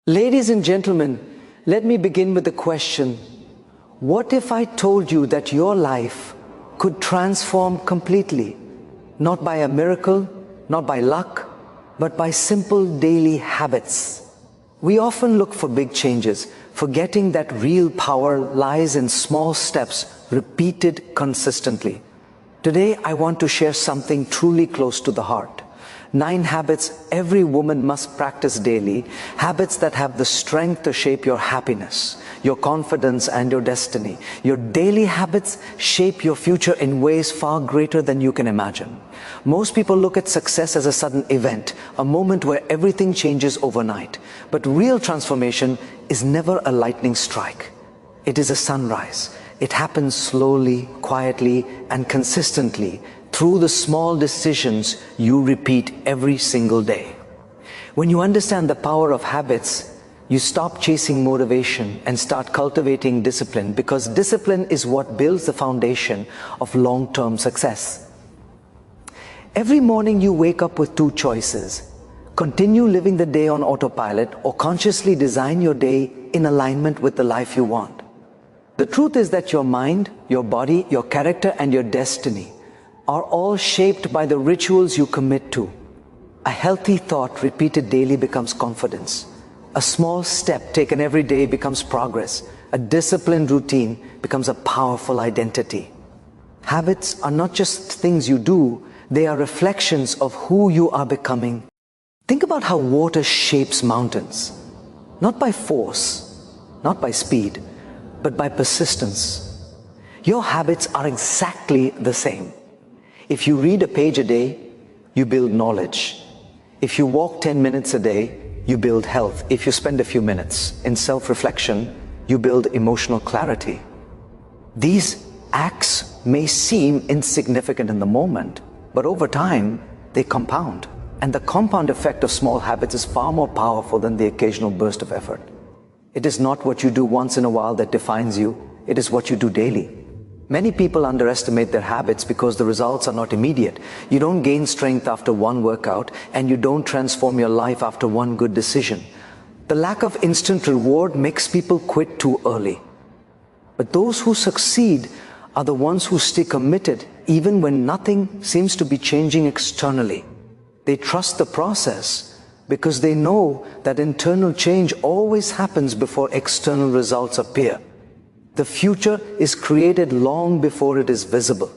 Ladies and gentlemen, let me begin with the question, what if I told you that your life could transform completely, not by a miracle, not by luck, but by simple daily habits? We often look for big changes, forgetting that real power lies in small steps repeated consistently. Today, I want to share something truly close to the heart. 9 habits every woman must practice daily, habits that have the strength to shape your happiness, your confidence and your destiny. Your daily habits shape your future in ways far greater than you can imagine. Most people look at success as a sudden event, a moment where everything changes overnight. But real transformation is never a lightning strike. It is a sunrise. It happens slowly, quietly, and consistently through the small decisions you repeat every single day. When you understand the power of habits, you stop chasing motivation and start cultivating discipline, because discipline is what builds the foundation of long-term success. Every morning you wake up with 2 choices. Continue living the day on autopilot, or consciously design your day in alignment with the life you want. The truth is that your mind, your body, your character, and your destiny are all shaped by the rituals you commit to. A healthy thought repeated daily becomes confidence. A small step taken every day becomes progress. A disciplined routine becomes a powerful identity. Habits are not just things you do, they are reflections of who you are becoming. Think about how water shapes mountains. Not by force, not by speed, but by persistence. Your habits are exactly the same. If you read a page a day, you build knowledge. If you walk 10 minutes a day, you build health. If you spend a few minutes in self-reflection, you build emotional clarity. These acts may seem insignificant in the moment, but over time, they compound. And the compound effect of small habits is far more powerful than the occasional burst of effort. It is not what you do once in a while that defines you. It is what you do daily. Many people underestimate their habits because the results are not immediate. You don't gain strength after one workout, and you don't transform your life after one good decision. The lack of instant reward makes people quit too early. But those who succeed are the ones who stay committed even when nothing seems to be changing externally. They trust the process because they know that internal change always happens before external results appear. The future is created long before it is visible.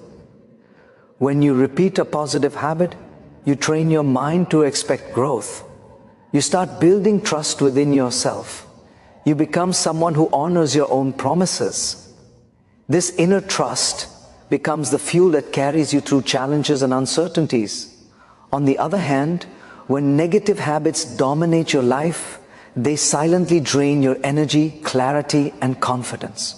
When you repeat a positive habit, you train your mind to expect growth. You start building trust within yourself. You become someone who honors your own promises. This inner trust becomes the fuel that carries you through challenges and uncertainties. On the other hand, when negative habits dominate your life, they silently drain your energy, clarity, and confidence.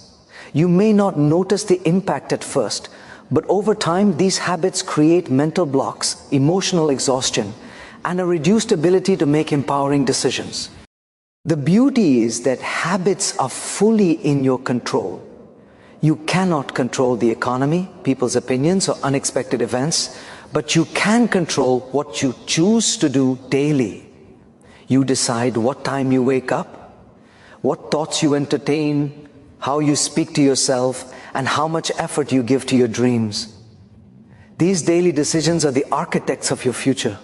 You may not notice the impact at first, but over time these habits create mental blocks, emotional exhaustion, and a reduced ability to make empowering decisions. The beauty is that habits are fully in your control. You cannot control the economy, people's opinions, or unexpected events, but you can control what you choose to do daily. You decide what time you wake up, what thoughts you entertain, how you speak to yourself, and how much effort you give to your dreams. These daily decisions are the architects of your future.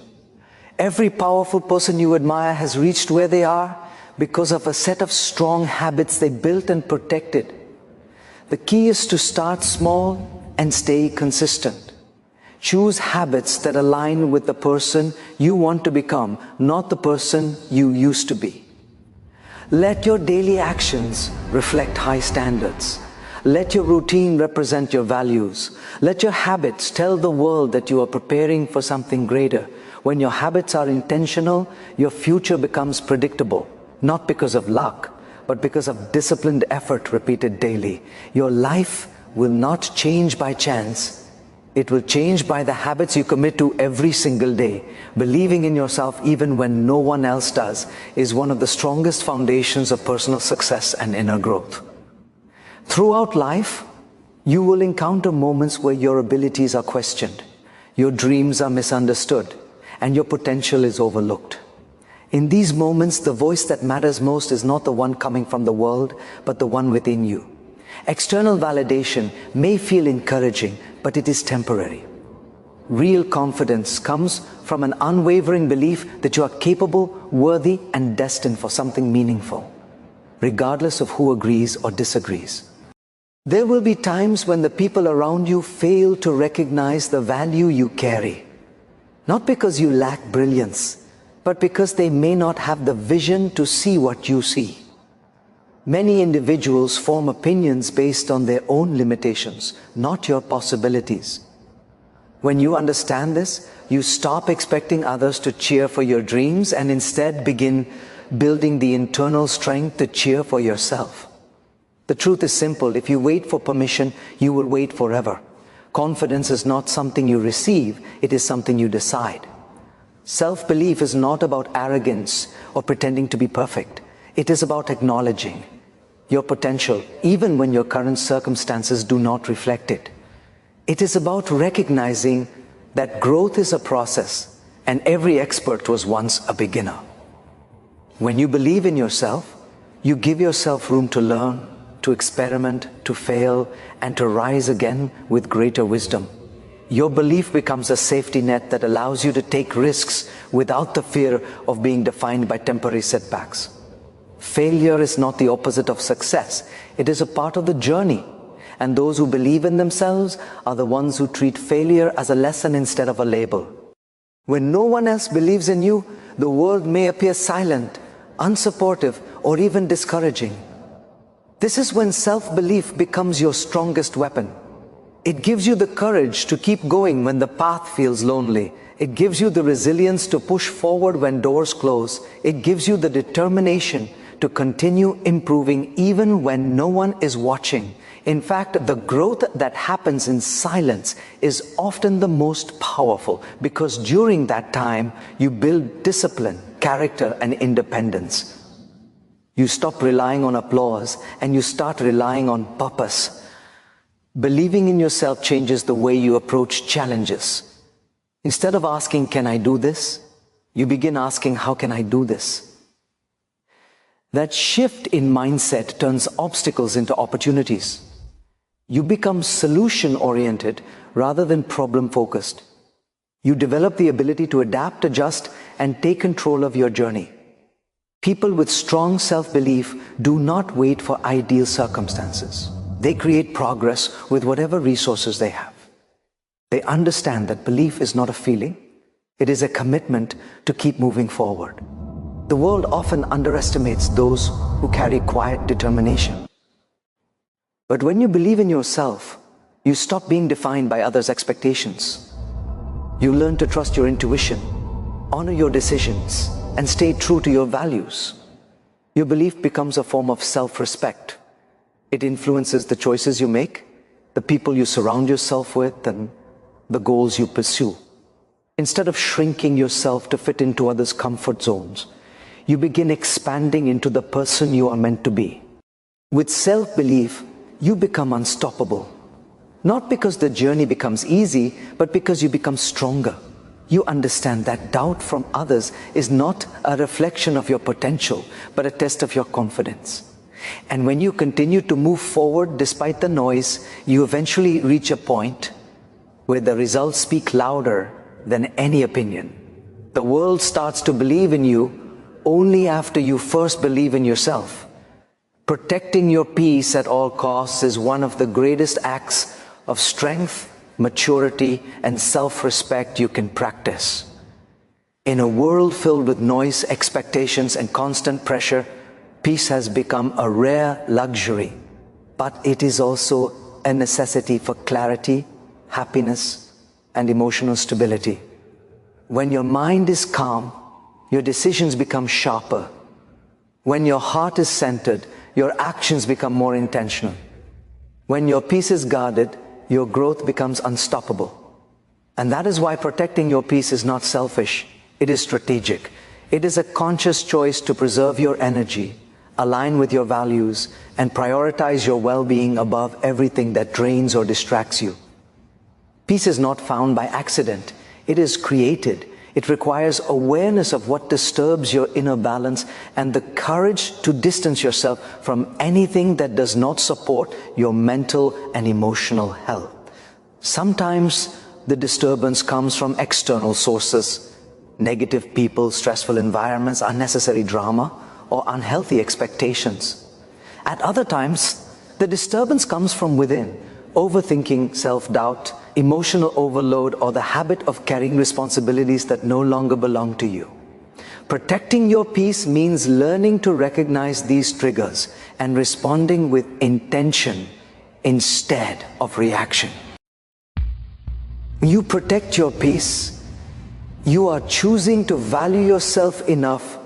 Every powerful person you admire has reached where they are because of a set of strong habits they built and protected. The key is to start small and stay consistent. Choose habits that align with the person you want to become, not the person you used to be. Let your daily actions reflect high standards. Let your routine represent your values. Let your habits tell the world that you are preparing for something greater. When your habits are intentional, your future becomes predictable, not because of luck, but because of disciplined effort repeated daily. Your life will not change by chance. It will change by the habits you commit to every single day. Believing in yourself even when no one else does is one of the strongest foundations of personal success and inner growth. Throughout life, you will encounter moments where your abilities are questioned, your dreams are misunderstood, and your potential is overlooked. In these moments, the voice that matters most is not the one coming from the world, but the one within you. External validation may feel encouraging, but it is temporary. Real confidence comes from an unwavering belief that you are capable, worthy, and destined for something meaningful, regardless of who agrees or disagrees. There will be times when the people around you fail to recognize the value you carry, not because you lack brilliance, but because they may not have the vision to see what you see. Many individuals form opinions based on their own limitations, not your possibilities. When you understand this, you stop expecting others to cheer for your dreams and instead begin building the internal strength to cheer for yourself. The truth is simple. If you wait for permission, you will wait forever. Confidence is not something you receive, it is something you decide. Self-belief is not about arrogance or pretending to be perfect. It is about acknowledging your potential, even when your current circumstances do not reflect it. It is about recognizing that growth is a process, and every expert was once a beginner. When you believe in yourself, you give yourself room to learn, to experiment, to fail, and to rise again with greater wisdom. Your belief becomes a safety net that allows you to take risks without the fear of being defined by temporary setbacks. Failure is not the opposite of success. It is a part of the journey. And those who believe in themselves are the ones who treat failure as a lesson instead of a label. When no one else believes in you, the world may appear silent, unsupportive, or even discouraging. This is when self-belief becomes your strongest weapon. It gives you the courage to keep going when the path feels lonely. It gives you the resilience to push forward when doors close. It gives you the determination to continue improving even when no one is watching. In fact, the growth that happens in silence is often the most powerful, because during that time, you build discipline, character, and independence. You stop relying on applause and you start relying on purpose. Believing in yourself changes the way you approach challenges. Instead of asking, "Can I do this?" you begin asking, "How can I do this?" That shift in mindset turns obstacles into opportunities. You become solution-oriented rather than problem-focused. You develop the ability to adapt, adjust, and take control of your journey. People with strong self-belief do not wait for ideal circumstances. They create progress with whatever resources they have. They understand that belief is not a feeling, it is a commitment to keep moving forward. The world often underestimates those who carry quiet determination. But when you believe in yourself, you stop being defined by others' expectations. You learn to trust your intuition, honor your decisions, and stay true to your values. Your belief becomes a form of self-respect. It influences the choices you make, the people you surround yourself with, and the goals you pursue. Instead of shrinking yourself to fit into others' comfort zones, you begin expanding into the person you are meant to be. With self-belief, you become unstoppable. Not because the journey becomes easy, but because you become stronger. You understand that doubt from others is not a reflection of your potential, but a test of your confidence. And when you continue to move forward despite the noise, you eventually reach a point where the results speak louder than any opinion. The world starts to believe in you only after you first believe in yourself. Protecting your peace at all costs is one of the greatest acts of strength, maturity, and self-respect you can practice. In a world filled with noise, expectations, and constant pressure, peace has become a rare luxury, but it is also a necessity for clarity, happiness, and emotional stability. When your mind is calm, your decisions become sharper. When your heart is centered, your actions become more intentional. When your peace is guarded, your growth becomes unstoppable. And that is why protecting your peace is not selfish, it is strategic. It is a conscious choice to preserve your energy, align with your values, and prioritize your well-being above everything that drains or distracts you. Peace is not found by accident. It is created It requires awareness of what disturbs your inner balance and the courage to distance yourself from anything that does not support your mental and emotional health. Sometimes the disturbance comes from external sources, negative people, stressful environments, unnecessary drama, or unhealthy expectations. At other times, the disturbance comes from within, overthinking, self-doubt, emotional overload, or the habit of carrying responsibilities that no longer belong to you. Protecting your peace means learning to recognize these triggers and responding with intention instead of reaction. When you protect your peace, you are choosing to value yourself enough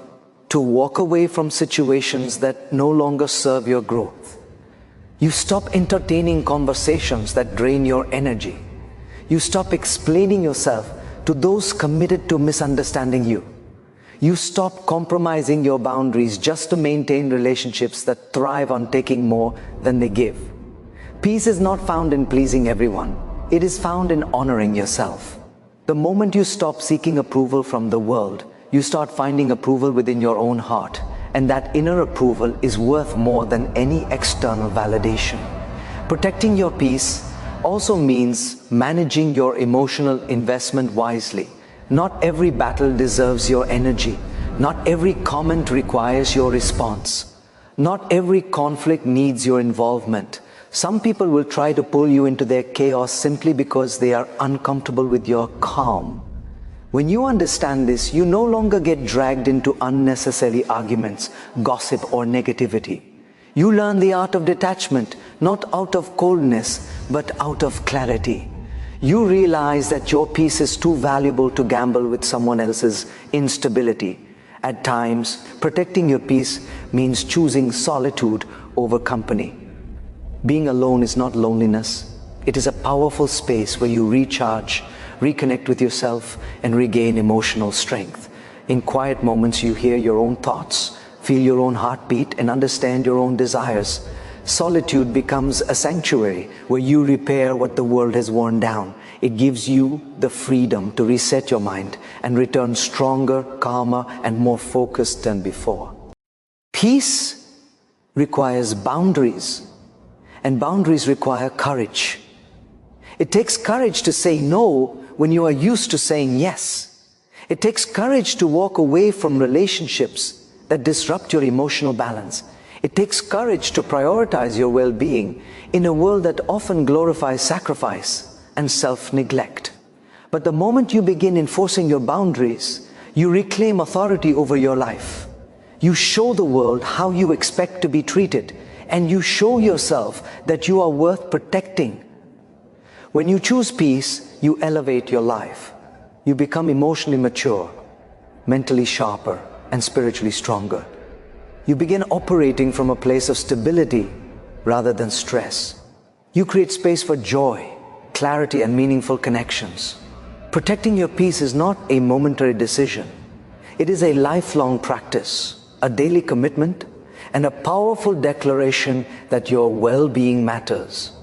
to walk away from situations that no longer serve your growth. You stop entertaining conversations that drain your energy. You stop explaining yourself to those committed to misunderstanding you. You stop compromising your boundaries just to maintain relationships that thrive on taking more than they give. Peace is not found in pleasing everyone. It is found in honoring yourself. The moment you stop seeking approval from the world, you start finding approval within your own heart. And that inner approval is worth more than any external validation. Protecting your peace also means managing your emotional investment wisely. Not every battle deserves your energy. Not every comment requires your response. Not every conflict needs your involvement. Some people will try to pull you into their chaos simply because they are uncomfortable with your calm. When you understand this, you no longer get dragged into unnecessary arguments, gossip, or negativity. You learn the art of detachment, not out of coldness, but out of clarity. You realize that your peace is too valuable to gamble with someone else's instability. At times, protecting your peace means choosing solitude over company. Being alone is not loneliness. It is a powerful space where you recharge, reconnect with yourself, and regain emotional strength. In quiet moments, you hear your own thoughts, feel your own heartbeat, and understand your own desires. Solitude becomes a sanctuary where you repair what the world has worn down. It gives you the freedom to reset your mind and return stronger, calmer, and more focused than before. Peace requires boundaries, and boundaries require courage. It takes courage to say no when you are used to saying yes. It takes courage to walk away from relationships that disrupt your emotional balance. It takes courage to prioritize your well-being in a world that often glorifies sacrifice and self-neglect. But the moment you begin enforcing your boundaries, you reclaim authority over your life. You show the world how you expect to be treated, and you show yourself that you are worth protecting. When you choose peace, you elevate your life. You become emotionally mature, mentally sharper, and spiritually stronger. You begin operating from a place of stability rather than stress. You create space for joy, clarity, and meaningful connections. Protecting your peace is not a momentary decision. It is a lifelong practice, a daily commitment, and a powerful declaration that your well-being matters.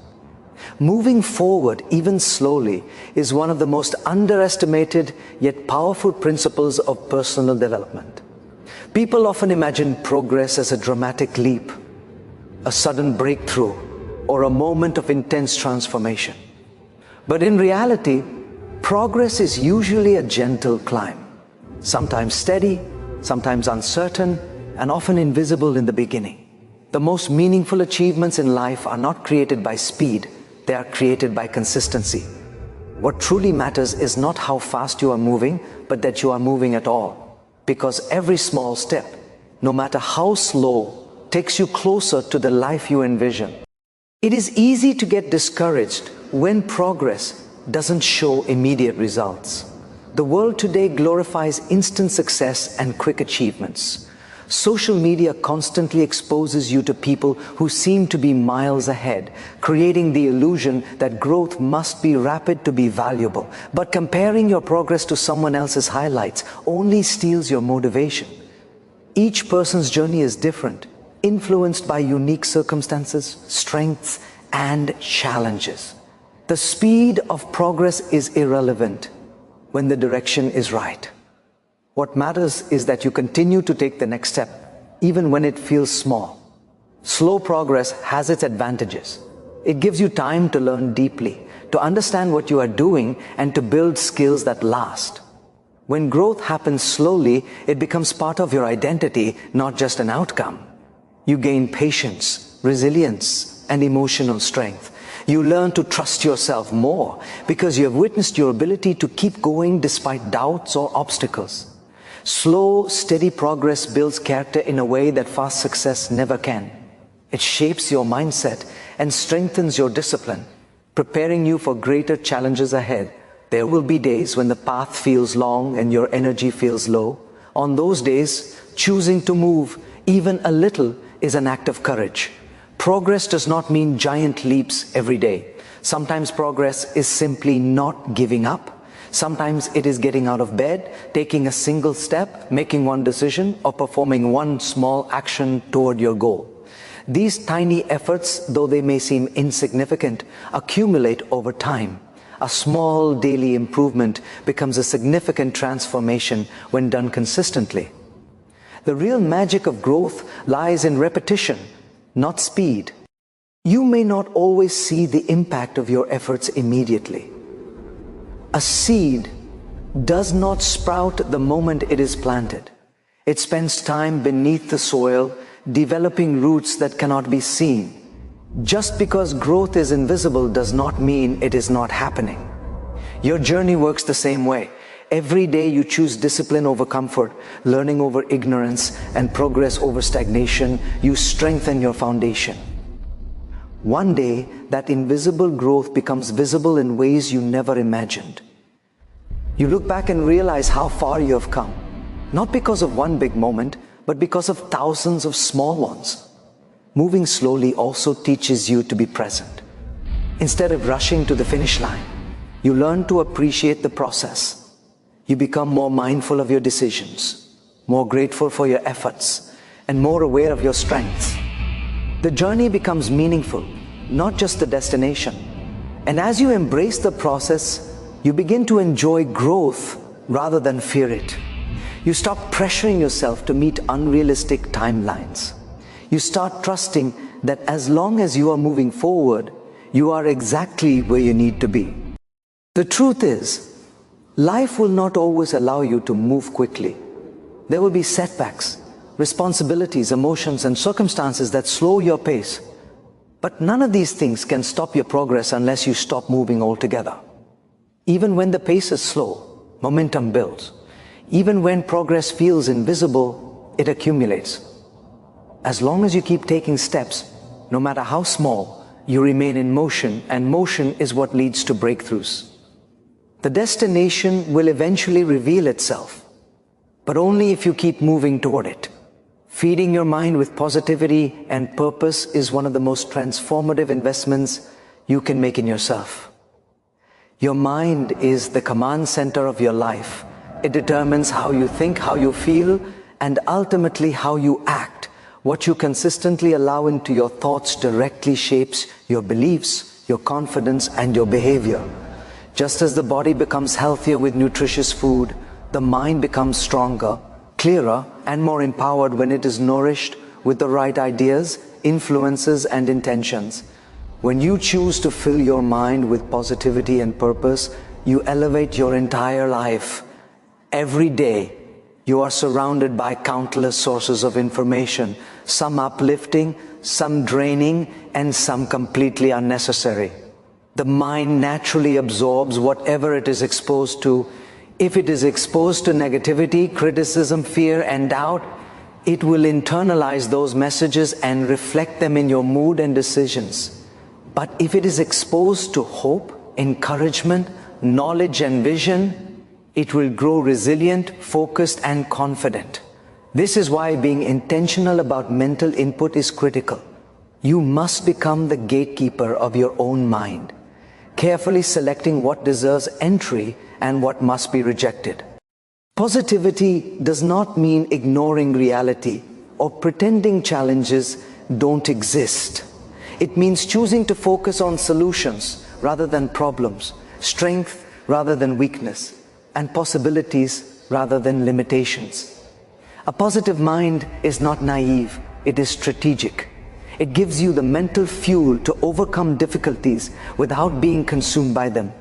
Moving forward, even slowly, is one of the most underestimated yet powerful principles of personal development. People often imagine progress as a dramatic leap, a sudden breakthrough, or a moment of intense transformation. But in reality, progress is usually a gentle climb, sometimes steady, sometimes uncertain, and often invisible in the beginning. The most meaningful achievements in life are not created by speed, they are created by consistency. What truly matters is not how fast you are moving, but that you are moving at all. Because every small step, no matter how slow, takes you closer to the life you envision. It is easy to get discouraged when progress doesn't show immediate results. The world today glorifies instant success and quick achievements. Social media constantly exposes you to people who seem to be miles ahead, creating the illusion that growth must be rapid to be valuable. But comparing your progress to someone else's highlights only steals your motivation. Each person's journey is different, influenced by unique circumstances, strengths, and challenges. The speed of progress is irrelevant. when the direction is right. What matters is that you continue to take the next step, even when it feels small. Slow progress has its advantages. It gives you time to learn deeply, to understand what you are doing, and to build skills that last. When growth happens slowly, it becomes part of your identity, not just an outcome. You gain patience, resilience, and emotional strength. You learn to trust yourself more because you have witnessed your ability to keep going despite doubts or obstacles. Slow, steady progress builds character in a way that fast success never can. It shapes your mindset and strengthens your discipline, preparing you for greater challenges ahead. There will be days when the path feels long and your energy feels low. On those days, choosing to move even a little is an act of courage. Progress does not mean giant leaps every day. Sometimes progress is simply not giving up. Sometimes it is getting out of bed, taking a single step, making one decision, or performing one small action toward your goal. These tiny efforts, though they may seem insignificant, accumulate over time. A small daily improvement becomes a significant transformation when done consistently. The real magic of growth lies in repetition, not speed. You may not always see the impact of your efforts immediately. A seed does not sprout the moment it is planted. It spends time beneath the soil, developing roots that cannot be seen. Just because growth is invisible does not mean it is not happening. Your journey works the same way. Every day you choose discipline over comfort, learning over ignorance, and progress over stagnation. You strengthen your foundation. One day, that invisible growth becomes visible in ways you never imagined. You look back and realize how far you have come, not because of one big moment, but because of thousands of small ones. Moving slowly also teaches you to be present. Instead of rushing to the finish line, you learn to appreciate the process. You become more mindful of your decisions, more grateful for your efforts, and more aware of your strengths. The journey becomes meaningful, not just the destination. And as you embrace the process, you begin to enjoy growth rather than fear it. You stop pressuring yourself to meet unrealistic timelines. You start trusting that as long as you are moving forward, you are exactly where you need to be. The truth is, life will not always allow you to move quickly. There will be setbacks, responsibilities, emotions, and circumstances that slow your pace. But none of these things can stop your progress unless you stop moving altogether. Even when the pace is slow, momentum builds. Even when progress feels invisible, it accumulates. As long as you keep taking steps, no matter how small, you remain in motion, and motion is what leads to breakthroughs. The destination will eventually reveal itself, but only if you keep moving toward it. Feeding your mind with positivity and purpose is one of the most transformative investments you can make in yourself. Your mind is the command center of your life. It determines how you think, how you feel, and ultimately how you act. What you consistently allow into your thoughts directly shapes your beliefs, your confidence, and your behavior. Just as the body becomes healthier with nutritious food, the mind becomes stronger, clearer, and more empowered when it is nourished with the right ideas, influences, and intentions. When you choose to fill your mind with positivity and purpose, you elevate your entire life. Every day, you are surrounded by countless sources of information, some uplifting, some draining, and some completely unnecessary. The mind naturally absorbs whatever it is exposed to. If it is exposed to negativity, criticism, fear, and doubt, it will internalize those messages and reflect them in your mood and decisions. But if it is exposed to hope, encouragement, knowledge, and vision, it will grow resilient, focused, and confident. This is why being intentional about mental input is critical. You must become the gatekeeper of your own mind, carefully selecting what deserves entry and what must be rejected. Positivity does not mean ignoring reality or pretending challenges don't exist. It means choosing to focus on solutions rather than problems, strength rather than weakness, and possibilities rather than limitations. A positive mind is not naive, it is strategic. It gives you the mental fuel to overcome difficulties without being consumed by them.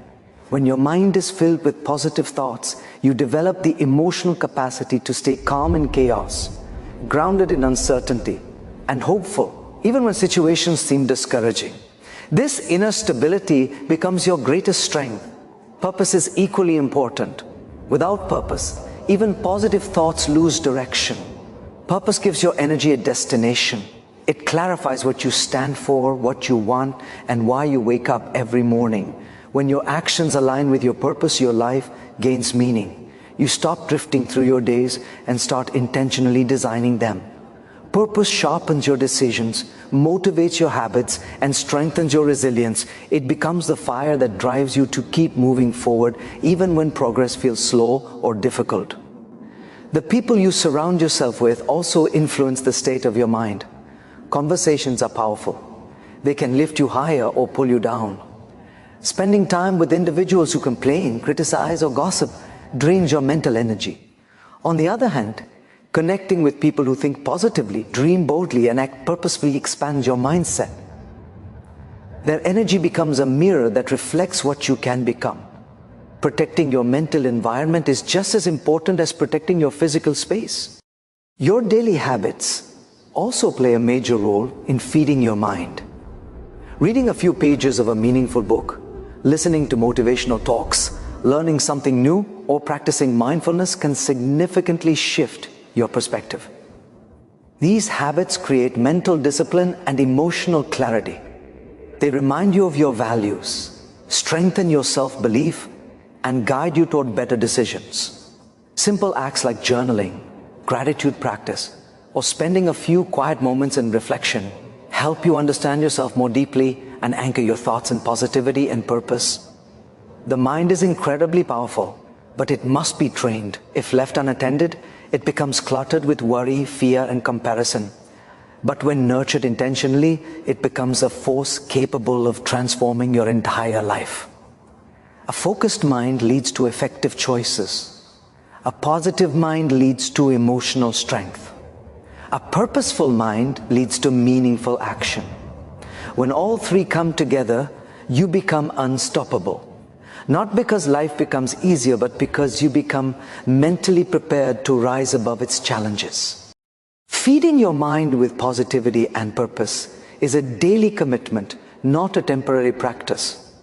When your mind is filled with positive thoughts, you develop the emotional capacity to stay calm in chaos, grounded in uncertainty, and hopeful, even when situations seem discouraging. This inner stability becomes your greatest strength. Purpose is equally important. Without purpose, even positive thoughts lose direction. Purpose gives your energy a destination. It clarifies what you stand for, what you want, and why you wake up every morning. When your actions align with your purpose, your life gains meaning. You stop drifting through your days and start intentionally designing them. Purpose sharpens your decisions, motivates your habits, and strengthens your resilience. It becomes the fire that drives you to keep moving forward, even when progress feels slow or difficult. The people you surround yourself with also influence the state of your mind. Conversations are powerful. They can lift you higher or pull you down. Spending time with individuals who complain, criticize, or gossip drains your mental energy. On the other hand, connecting with people who think positively, dream boldly, and act purposefully expands your mindset. Their energy becomes a mirror that reflects what you can become. Protecting your mental environment is just as important as protecting your physical space. Your daily habits also play a major role in feeding your mind. Reading a few pages of a meaningful book, listening to motivational talks, learning something new, or practicing mindfulness can significantly shift your perspective. These habits create mental discipline and emotional clarity. They remind you of your values, strengthen your self-belief, and guide you toward better decisions. Simple acts like journaling, gratitude practice, or spending a few quiet moments in reflection help you understand yourself more deeply and anchor your thoughts in positivity and purpose. The mind is incredibly powerful, but it must be trained. If left unattended, it becomes cluttered with worry, fear, and comparison. But when nurtured intentionally, it becomes a force capable of transforming your entire life. A focused mind leads to effective choices. A positive mind leads to emotional strength. A purposeful mind leads to meaningful action. When all three come together, you become unstoppable. Not because life becomes easier, but because you become mentally prepared to rise above its challenges. Feeding your mind with positivity and purpose is a daily commitment, not a temporary practice.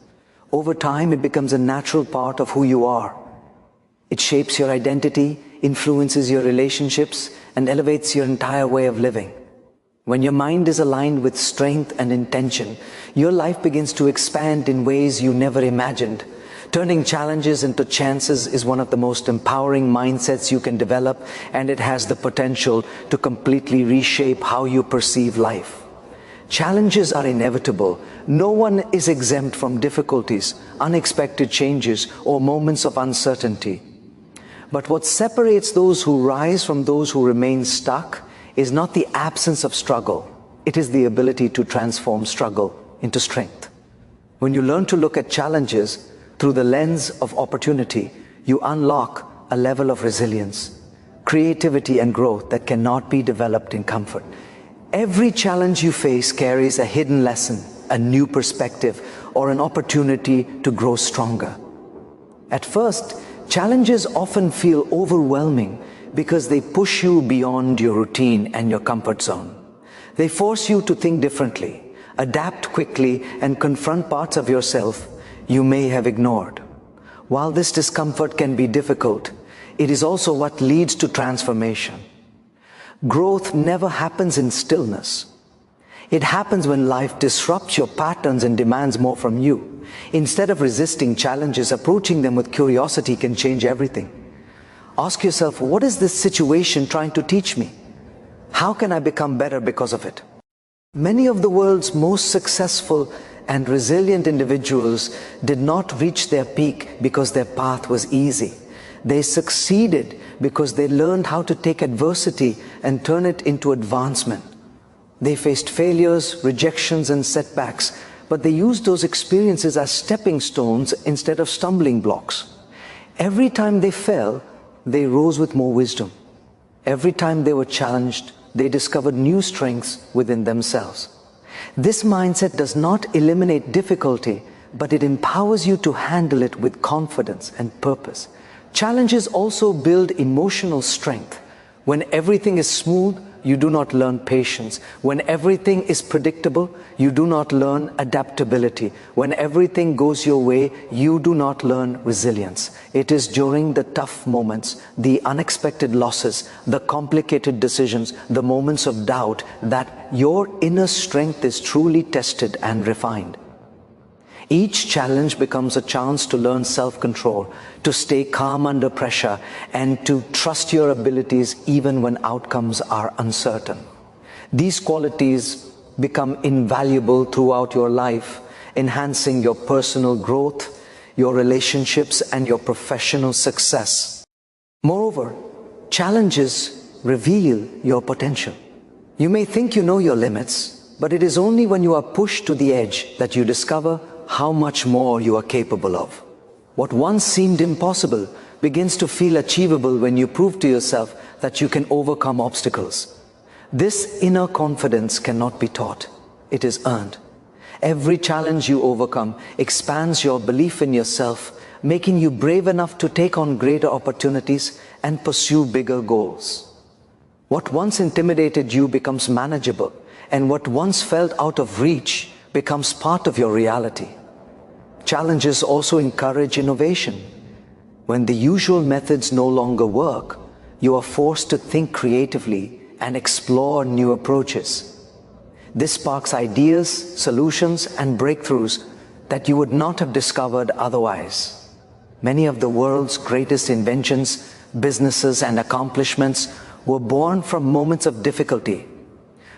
Over time, it becomes a natural part of who you are. It shapes your identity, influences your relationships, and elevates your entire way of living. When your mind is aligned with strength and intention, your life begins to expand in ways you never imagined. Turning challenges into chances is one of the most empowering mindsets you can develop, and it has the potential to completely reshape how you perceive life. Challenges are inevitable. No one is exempt from difficulties, unexpected changes, or moments of uncertainty. But what separates those who rise from those who remain stuck is not the absence of struggle. It is the ability to transform struggle into strength. When you learn to look at challenges through the lens of opportunity, you unlock a level of resilience, creativity, and growth that cannot be developed in comfort. Every challenge you face carries a hidden lesson, a new perspective, or an opportunity to grow stronger. At first, challenges often feel overwhelming because they push you beyond your routine and your comfort zone. They force you to think differently, adapt quickly, and confront parts of yourself you may have ignored. While this discomfort can be difficult, it is also what leads to transformation. Growth never happens in stillness. It happens when life disrupts your patterns and demands more from you. Instead of resisting challenges, approaching them with curiosity can change everything. Ask yourself, what is this situation trying to teach me? How can I become better because of it? Many of the world's most successful and resilient individuals did not reach their peak because their path was easy. They succeeded because they learned how to take adversity and turn it into advancement. They faced failures, rejections, and setbacks, but they used those experiences as stepping stones instead of stumbling blocks. Every time they fell, they rose with more wisdom. Every time they were challenged, they discovered new strengths within themselves. This mindset does not eliminate difficulty, but it empowers you to handle it with confidence and purpose. Challenges also build emotional strength. When everything is smooth, you do not learn patience. When everything is predictable, you do not learn adaptability. When everything goes your way, you do not learn resilience. It is during the tough moments, the unexpected losses, the complicated decisions, the moments of doubt, that your inner strength is truly tested and refined. Each challenge becomes a chance to learn self-control, to stay calm under pressure, and to trust your abilities even when outcomes are uncertain. These qualities become invaluable throughout your life, enhancing your personal growth, your relationships, and your professional success. Moreover, challenges reveal your potential. You may think you know your limits, but it is only when you are pushed to the edge that you discover how much more you are capable of. What once seemed impossible begins to feel achievable when you prove to yourself that you can overcome obstacles. This inner confidence cannot be taught. It is earned. Every challenge you overcome expands your belief in yourself, making you brave enough to take on greater opportunities and pursue bigger goals. What once intimidated you becomes manageable, and what once felt out of reach becomes part of your reality. Challenges also encourage innovation. When the usual methods no longer work, you are forced to think creatively and explore new approaches. This sparks ideas, solutions, and breakthroughs that you would not have discovered otherwise. Many of the world's greatest inventions, businesses, and accomplishments were born from moments of difficulty.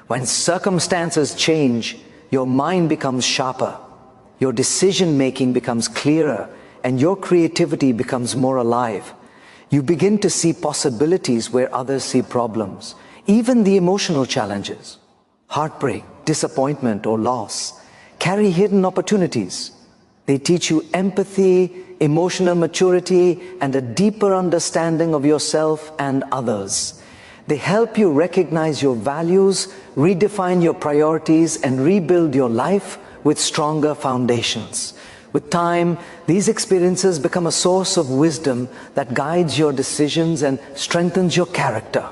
When circumstances change, your mind becomes sharper, your decision-making becomes clearer, and your creativity becomes more alive. You begin to see possibilities where others see problems. Even the emotional challenges, heartbreak, disappointment, or loss, carry hidden opportunities. They teach you empathy, emotional maturity, and a deeper understanding of yourself and others. They help you recognize your values, redefine your priorities, and rebuild your life with stronger foundations. With time, these experiences become a source of wisdom that guides your decisions and strengthens your character.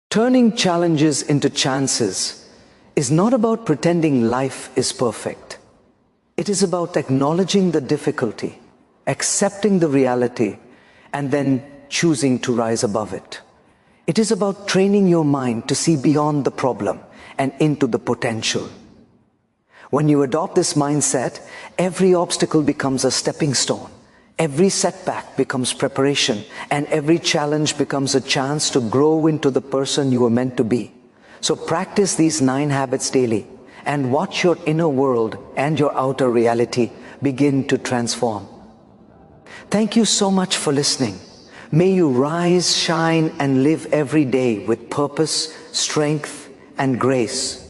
Turning challenges into chances is not about pretending life is perfect. It is about acknowledging the difficulty, accepting the reality, and then choosing to rise above it. It is about training your mind to see beyond the problem and into the potential. When you adopt this mindset, every obstacle becomes a stepping stone, every setback becomes preparation, and every challenge becomes a chance to grow into the person you were meant to be. So practice these 9 habits daily and watch your inner world and your outer reality begin to transform. Thank you so much for listening. May you rise, shine, and live every day with purpose, strength, and grace.